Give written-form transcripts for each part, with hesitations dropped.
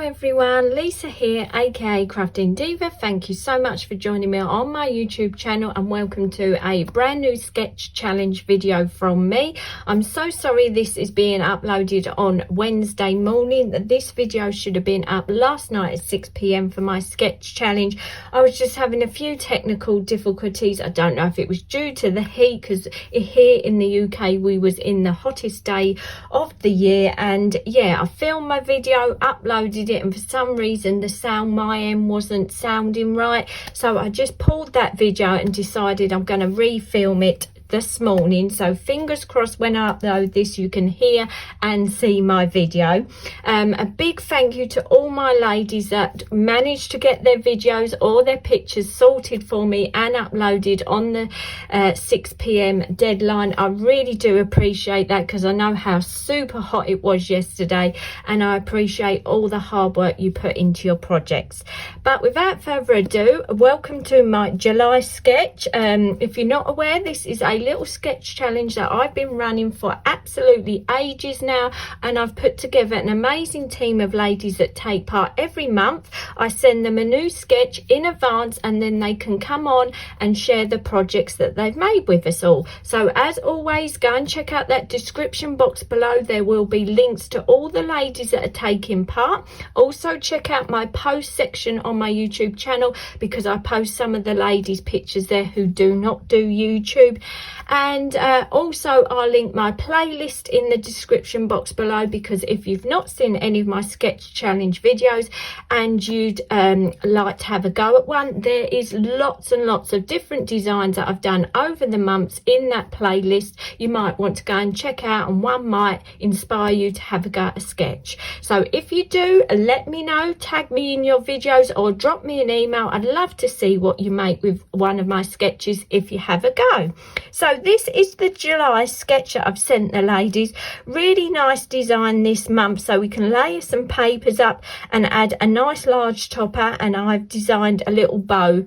everyone, Lisa here, aka Crafting Diva. Thank you so much for joining me on my YouTube channel and welcome to a brand new sketch challenge video from me. I'm so sorry this is being uploaded on Wednesday morning. This video should have been up last night at 6 p.m. for my sketch challenge. I was just having a few technical difficulties. I don't know if it was due to the heat, because here in the UK we was in the hottest day of the year, and yeah, I filmed my video, uploaded it, and for some reason the sound my end wasn't sounding right, so I just pulled that video and decided I'm going to refilm it this morning. So fingers crossed when I upload this you can hear and see my video. A big thank you to all my ladies that managed to get their videos or their pictures sorted for me and uploaded on the 6 p.m. deadline. I really do appreciate that, because I know how super hot it was yesterday, and I appreciate all the hard work you put into your projects. But without further ado, welcome to my July sketch. If you're not aware, this is a little sketch challenge that I've been running for absolutely ages now, and I've put together an amazing team of ladies that take part every month. I send them a new sketch in advance, and then they can come on and share the projects that they've made with us all. So as always, go and check out that description box below. There will be links to all the ladies that are taking part. Also check out my post section on my YouTube channel, because I post some of the ladies' pictures there who do not do YouTube. And also I'll link my playlist in the description box below, because if you've not seen any of my sketch challenge videos and you'd like to have a go at one, there is lots and lots of different designs that I've done over the months in that playlist. You might want to go and check out, and one might inspire you to have a go at a sketch. So if you do, let me know, tag me in your videos or drop me an email. I'd love to see what you make with one of my sketches if you have a go. So this is the July sketch that I've sent the ladies. Really nice design this month, so we can layer some papers up and add a nice large topper, and I've designed a little bow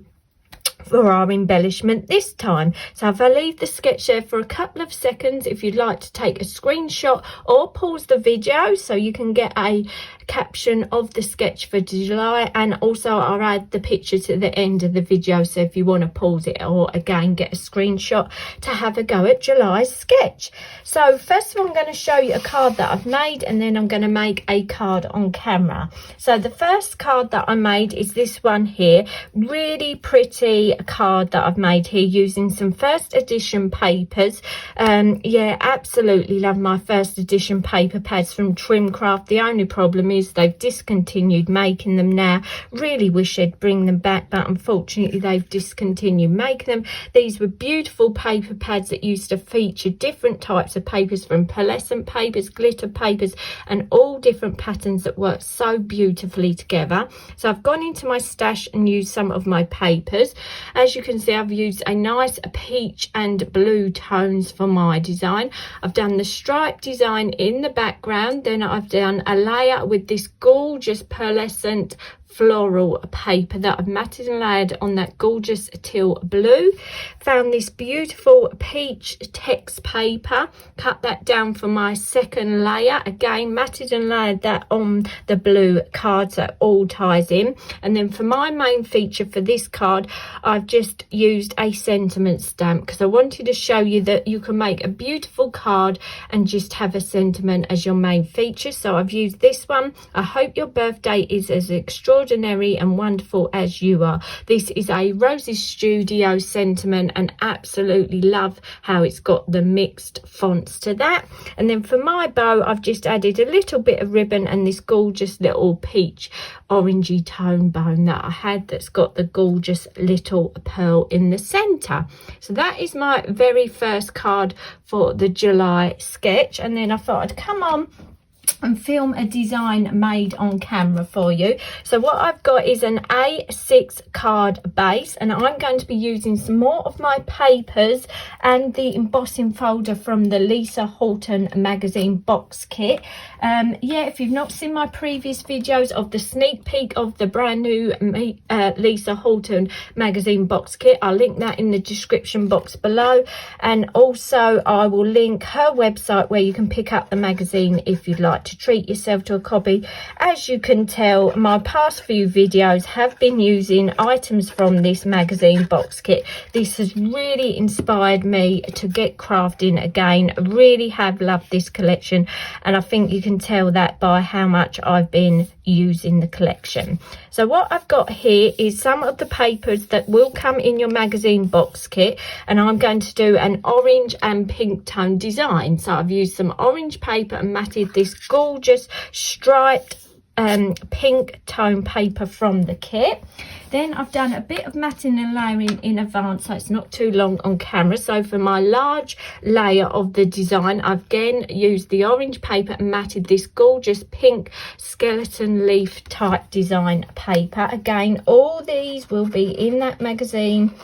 for our embellishment this time. So if I leave the sketch there for a couple of seconds, if you'd like to take a screenshot or pause the video so you can get a caption of the sketch for July, and also I'll add the picture to the end of the video, so if you want to pause it or again get a screenshot to have a go at July's sketch. So first of all, I'm going to show you a card that I've made, and then I'm going to make a card on camera. So the first card that I made is this one here. Really pretty card that I've made here using some first edition papers. Yeah, absolutely love my first edition paper pads from Trimcraft. The only problem is they've discontinued making them now. Really wish they'd bring them back, but unfortunately they've discontinued making them. These were beautiful paper pads that used to feature different types of papers, from pearlescent papers, glitter papers, and all different patterns that work so beautifully together. So I've gone into my stash and used some of my papers. As you can see, I've used a nice peach and blue tones for my design. I've done the stripe design in the background, then I've done a layer with this gorgeous pearlescent floral paper that I've matted and layered on that gorgeous teal blue. Found this beautiful peach text paper, cut that down for my second layer, again matted and layered that on the blue cards, that all ties in. And then for my main feature for this card, I've just used a sentiment stamp, because I wanted to show you that you can make a beautiful card and just have a sentiment as your main feature. So I've used this one. I hope your birthday is as extraordinary and wonderful as you are. This is a Roses Studio sentiment, and absolutely love how it's got the mixed fonts to that. And then for my bow, I've just added a little bit of ribbon and this gorgeous little peach orangey tone bone that I had, that's got the gorgeous little pearl in the center. So that is my very first card for the July sketch, and then I thought I'd come on and film a design made on camera for you. So what I've got is an A6 card base, and I'm going to be using some more of my papers and the embossing folder from the Lisa Horton magazine box kit. Yeah, if you've not seen my previous videos of the sneak peek of the brand new Lisa Horton magazine box kit, I'll link that in the description box below, and also I will link her website where you can pick up the magazine if you'd like like to treat yourself to a copy. As you can tell, my past few videos have been using items from this magazine box kit. This has really inspired me to get crafting again. I really have loved this collection, and I think you can tell that by how much I've been using the collection. So what I've got here is some of the papers that will come in your magazine box kit, and I'm going to do an orange and pink tone design. So I've used some orange paper and matted this gorgeous striped pink tone paper from the kit. Then I've done a bit of matting and layering in advance so it's not too long on camera. So for my large layer of the design, I've again used the orange paper and matted this gorgeous pink skeleton leaf type design paper. Again, all these will be in that magazine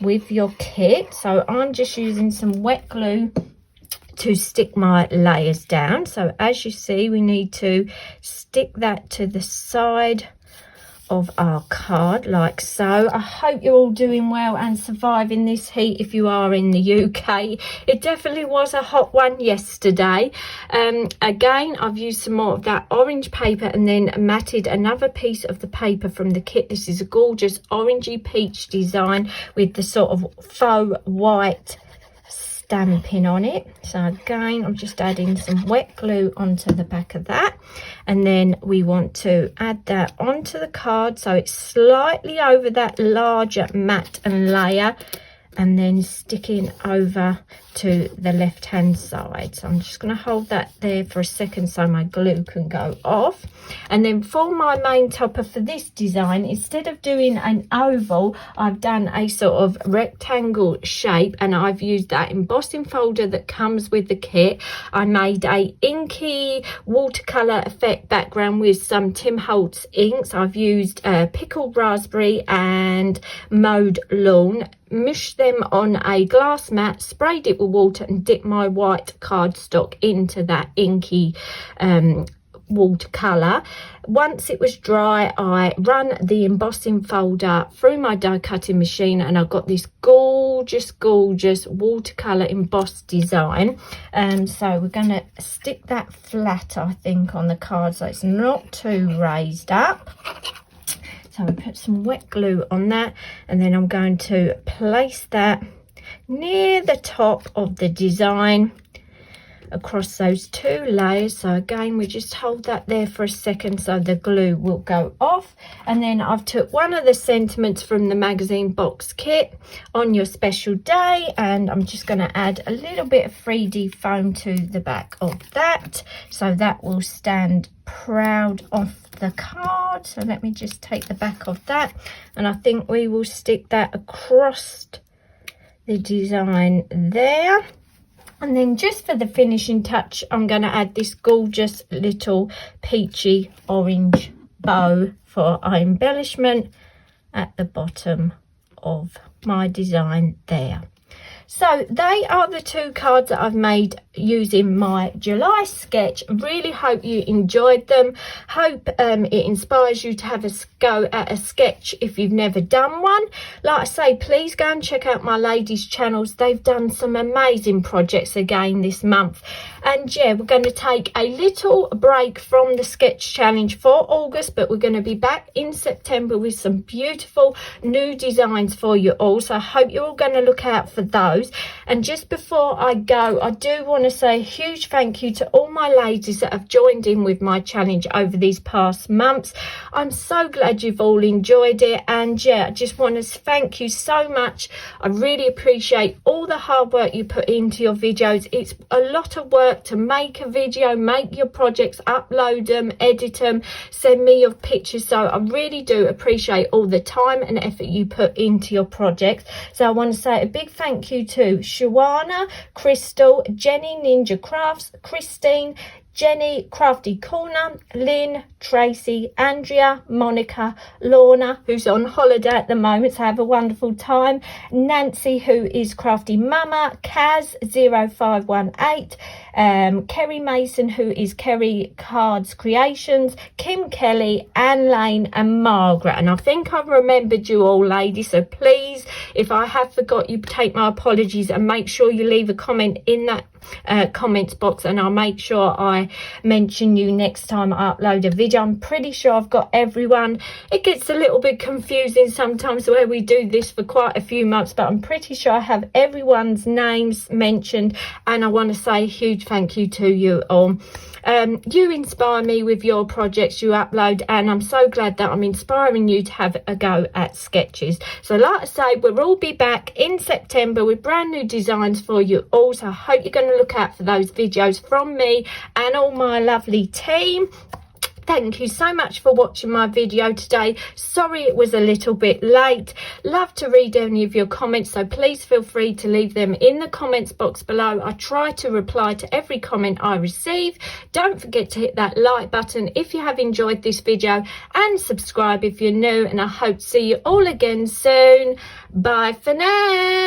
with your kit. So I'm just using some wet glue to stick my layers down. So as you see, we need to stick that to the side of our card like so. I hope you're all doing well and surviving this heat if you are in the UK. It definitely was a hot one yesterday. Again, I've used some more of that orange paper and then matted another piece of the paper from the kit. This is a gorgeous orangey peach design with the sort of faux white stamping on it. So again, I'm just adding some wet glue onto the back of that, and then we want to add that onto the card so it's slightly over that larger mat and layer, and then sticking over to the left hand side. So I'm just going to hold that there for a second so my glue can go off. And then for my main topper for this design, instead of doing an oval, I've done a sort of rectangle shape, and I've used that embossing folder that comes with the kit. I made a inky watercolor effect background with some Tim Holtz inks. I've used pickled raspberry and mowed lawn, mushed them on a glass mat, sprayed it with water and dipped my white cardstock into that inky watercolor. Once it was dry, I run the embossing folder through my die cutting machine, and I got this gorgeous watercolor embossed design. So we're going to stick that flat, I think, on the card so it's not too raised up. So I put some wet glue on that, and then I'm going to place that near the top of the design across those two layers. So again, we just hold that there for a second so the glue will go off. And then I've took one of the sentiments from the magazine box kit, on your special day, and I'm just going to add a little bit of 3D foam to the back of that so that will stand proud off the card. So let me just take the back of that, and I think we will stick that across the design there. And then just for the finishing touch, I'm going to add this gorgeous little peachy orange bow for our embellishment at the bottom of my design there. So they are the two cards that I've made using my July sketch. Really hope you enjoyed them. Hope it inspires you to have a go at a sketch if you've never done one. Like I say, please go and check out my ladies' channels. They've done some amazing projects again this month. And yeah, we're going to take a little break from the sketch challenge for August, but we're going to be back in September with some beautiful new designs for you all. So I hope you're all going to look out for those. And just before I go, I do want to say a huge thank you to all my ladies that have joined in with my challenge over these past months. I'm so glad you've all enjoyed it, and yeah, I just want to thank you so much. I really appreciate all the hard work you put into your videos. It's a lot of work to make a video, make your projects, upload them, edit them, send me your pictures. So I really do appreciate all the time and effort you put into your projects. So I want to say a big thank you to Shawana, Crystal, Jenny Ninja Crafts, Christine, Jenny Crafty Corner, Lynn, Tracy, Andrea, Monica, Lorna, who's on holiday at the moment, so have a wonderful time, Nancy, who is Crafty Mama, Kaz0518, Kerry Mason, who is Kerry Cards Creations, Kim Kelly, Anne Lane and Margaret. And I think I've remembered you all, ladies, so please, if I have forgot you, take my apologies and make sure you leave a comment in that comments box, and I'll make sure I mention you next time I upload a video. I'm pretty sure I've got everyone. It gets a little bit confusing sometimes where we do this for quite a few months, but I'm pretty sure I have everyone's names mentioned, and I want to say a huge thank you to you all. You inspire me with your projects you upload, and I'm so glad that I'm inspiring you to have a go at sketches. So like I say, we'll all be back in September with brand new designs for you all, so I hope you're going to look out for those videos from me and all my lovely team. Thank you so much for watching my video today. Sorry it was a little bit late. Love to read any of your comments, so please feel free to leave them in the comments box below. I try to reply to every comment I receive. Don't forget to hit that like button if you have enjoyed this video, and subscribe if you're new, and I hope to see you all again soon. Bye for now.